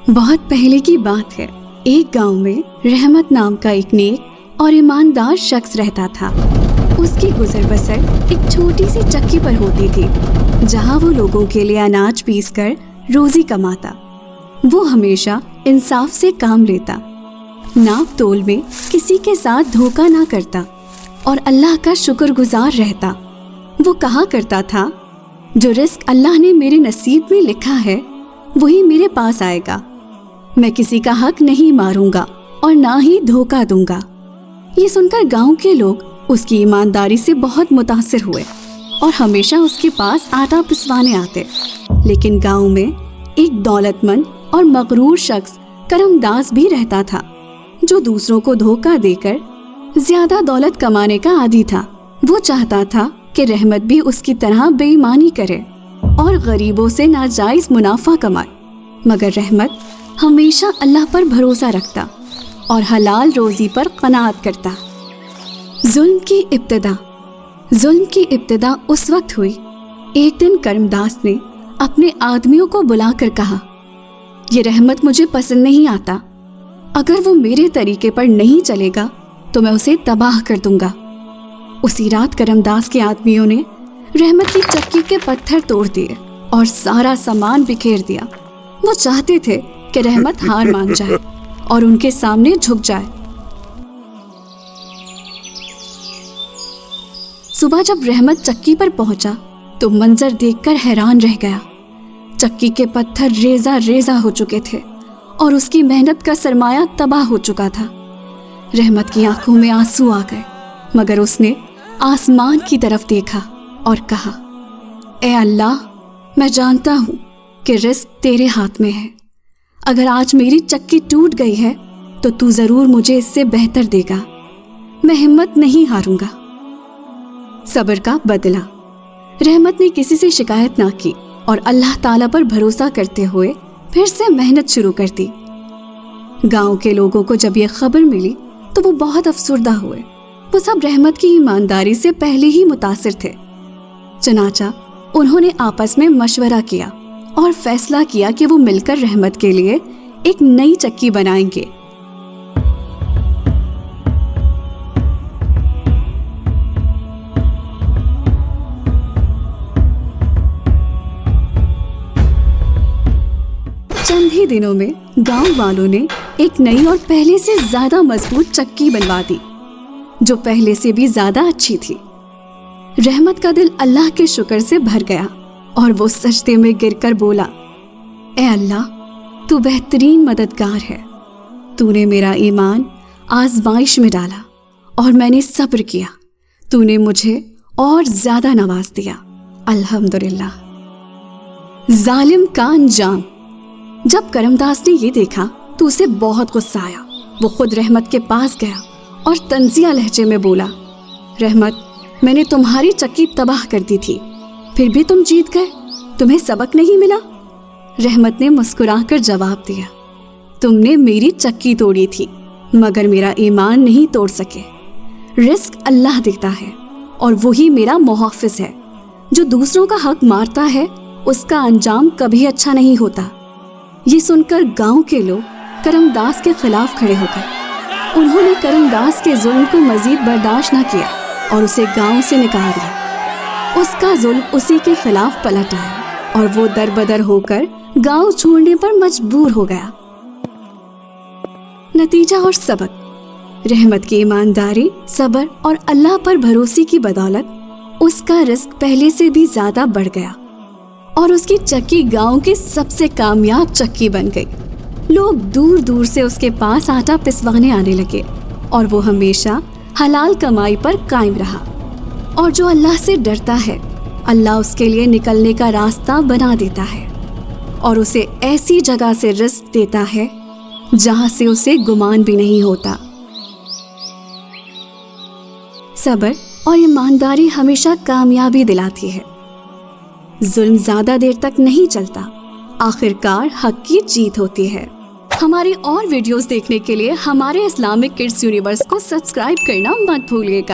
बहुत पहले की बात है। एक गांव में रहमत नाम का एक नेक और ईमानदार शख्स रहता था। उसकी गुजर बसर एक छोटी सी चक्की पर होती थी, जहां वो लोगों के लिए अनाज पीसकर रोजी कमाता। वो हमेशा इंसाफ से काम लेता, नाप तोल में किसी के साथ धोखा ना करता और अल्लाह का शुक्रगुजार रहता। वो कहा करता था, जो रिस्क अल्लाह ने मेरे नसीब में लिखा है वही मेरे पास आएगा। मैं किसी का हक नहीं मारूंगा और ना ही धोखा दूंगा। ये सुनकर गांव के लोग उसकी ईमानदारी से बहुत मुतासिर हुए और हमेशा उसके पास आटा पिसवाने आते। लेकिन गांव में एक दौलतमंद और मगरूर शख्स करमदास भी रहता था, जो दूसरों को धोखा देकर ज्यादा दौलत कमाने का आदी था। वो चाहता था कि रहमत भी उसकी तरह बेईमानी करे और गरीबों से नाजायज मुनाफा कमाए, मगर रहमत हमेशा अल्लाह पर भरोसा रखता और हलाल रोजी पर कनात करता। जुल्म की इब्तिदा उस वक्त हुई। एक दिन करमदास ने अपने आदमियों को बुलाकर कहा, ये रहमत मुझे पसंद नहीं आता। अगर वो मेरे तरीके पर नहीं चलेगा तो मैं उसे तबाह कर दूंगा। उसी रात करमदास के आदमियों ने रहमत की चक्की के पत्थर तोड़ दिए और सारा सामान बिखेर दिया। वो चाहते थे कि रहमत हार मान जाए और उनके सामने झुक जाए। सुबह जब रहमत चक्की पर पहुंचा तो मंजर देखकर हैरान रह गया। चक्की के पत्थर रेजा रेजा हो चुके थे और उसकी मेहनत का सरमाया तबाह हो चुका था। रहमत की आंखों में आंसू आ गए, मगर उसने आसमान की तरफ देखा और कहा, ए अल्लाह, मैं जानता हूँ कि रिस्क तेरे हाथ में है। अगर आज मेरी चक्की टूट गई है तो तू जरूर मुझे इससे बेहतर देगा। मैं हिम्मत नहीं हारूंगा। सब्र का बदला। रहमत ने किसी से शिकायत ना की और अल्लाह ताला पर भरोसा करते हुए फिर से मेहनत शुरू कर दी। गांव के लोगों को जब यह खबर मिली तो वो बहुत अफसुर्दा हुए। वो सब रहमत की ईमानदारी से पहले ही मुतासिर थे। चनाचा उन्होंने आपस में मशवरा किया और फैसला किया कि वो मिलकर रहमत के लिए एक नई चक्की बनाएंगे। चंद ही दिनों में गांव वालों ने एक नई और पहले से ज्यादा मजबूत चक्की बनवा दी, जो पहले से भी ज्यादा अच्छी थी। रहमत का दिल अल्लाह के शुक्र से भर गया और वो सजदे में गिरकर बोला, ए अल्लाह, तू बेहतरीन मददगार है। तूने मेरा ईमान आजमाइश में डाला और मैंने सब्र किया। तूने मुझे और ज्यादा नवाज दिया। अल्हम्दुलिल्लाह। जालिम का अंजाम। जब करमदास ने ये देखा तो उसे बहुत गुस्सा आया। वो खुद रहमत के पास गया और तंजिया लहजे में बोला, रहमत, मैंने तुम्हारी चक्की तबाह कर दी थी, फिर भी तुम जीत गए। तुम्हें सबक नहीं मिला? रहमत ने मुस्कुराकर जवाब दिया, तुमने मेरी चक्की तोड़ी थी मगर मेरा ईमान नहीं तोड़ सके। रिस्क अल्लाह देता है और वही मेरा मुहाफिज है। जो दूसरों का हक मारता है उसका अंजाम कभी अच्छा नहीं होता। ये सुनकर गांव के लोग करमदास के खिलाफ खड़े हो गए। उन्होंने करमदास के जुल्म को मजीद बर्दाश्त न किया और उसे गांव से निकाल दिया। उसका जुल्म उसी के खिलाफ पलट आया और वो दरबदर होकर गांव छोड़ने पर मजबूर हो गया। नतीजा और सबक। रहमत की ईमानदारी, सब्र और अल्लाह पर भरोसे की बदौलत उसका रिस्क पहले से भी ज्यादा बढ़ गया और उसकी चक्की गांव की सबसे कामयाब चक्की बन गई। लोग दूर दूर से उसके पास आटा पिसवाने आने लगे और वो हमेशा हलाल कमाई पर कायम रहा। और जो अल्लाह से डरता है, अल्लाह उसके लिए निकलने का रास्ता बना देता है और उसे ऐसी जगह से रिस्क देता है जहां से उसे गुमान भी नहीं होता। सब्र और ईमानदारी हमेशा कामयाबी दिलाती है। जुल्म ज्यादा देर तक नहीं चलता, आखिरकार हक की जीत होती है। हमारी और वीडियोस देखने के लिए हमारे इस्लामिक किड्स यूनिवर्स को सब्सक्राइब करना मत भूलिएगा।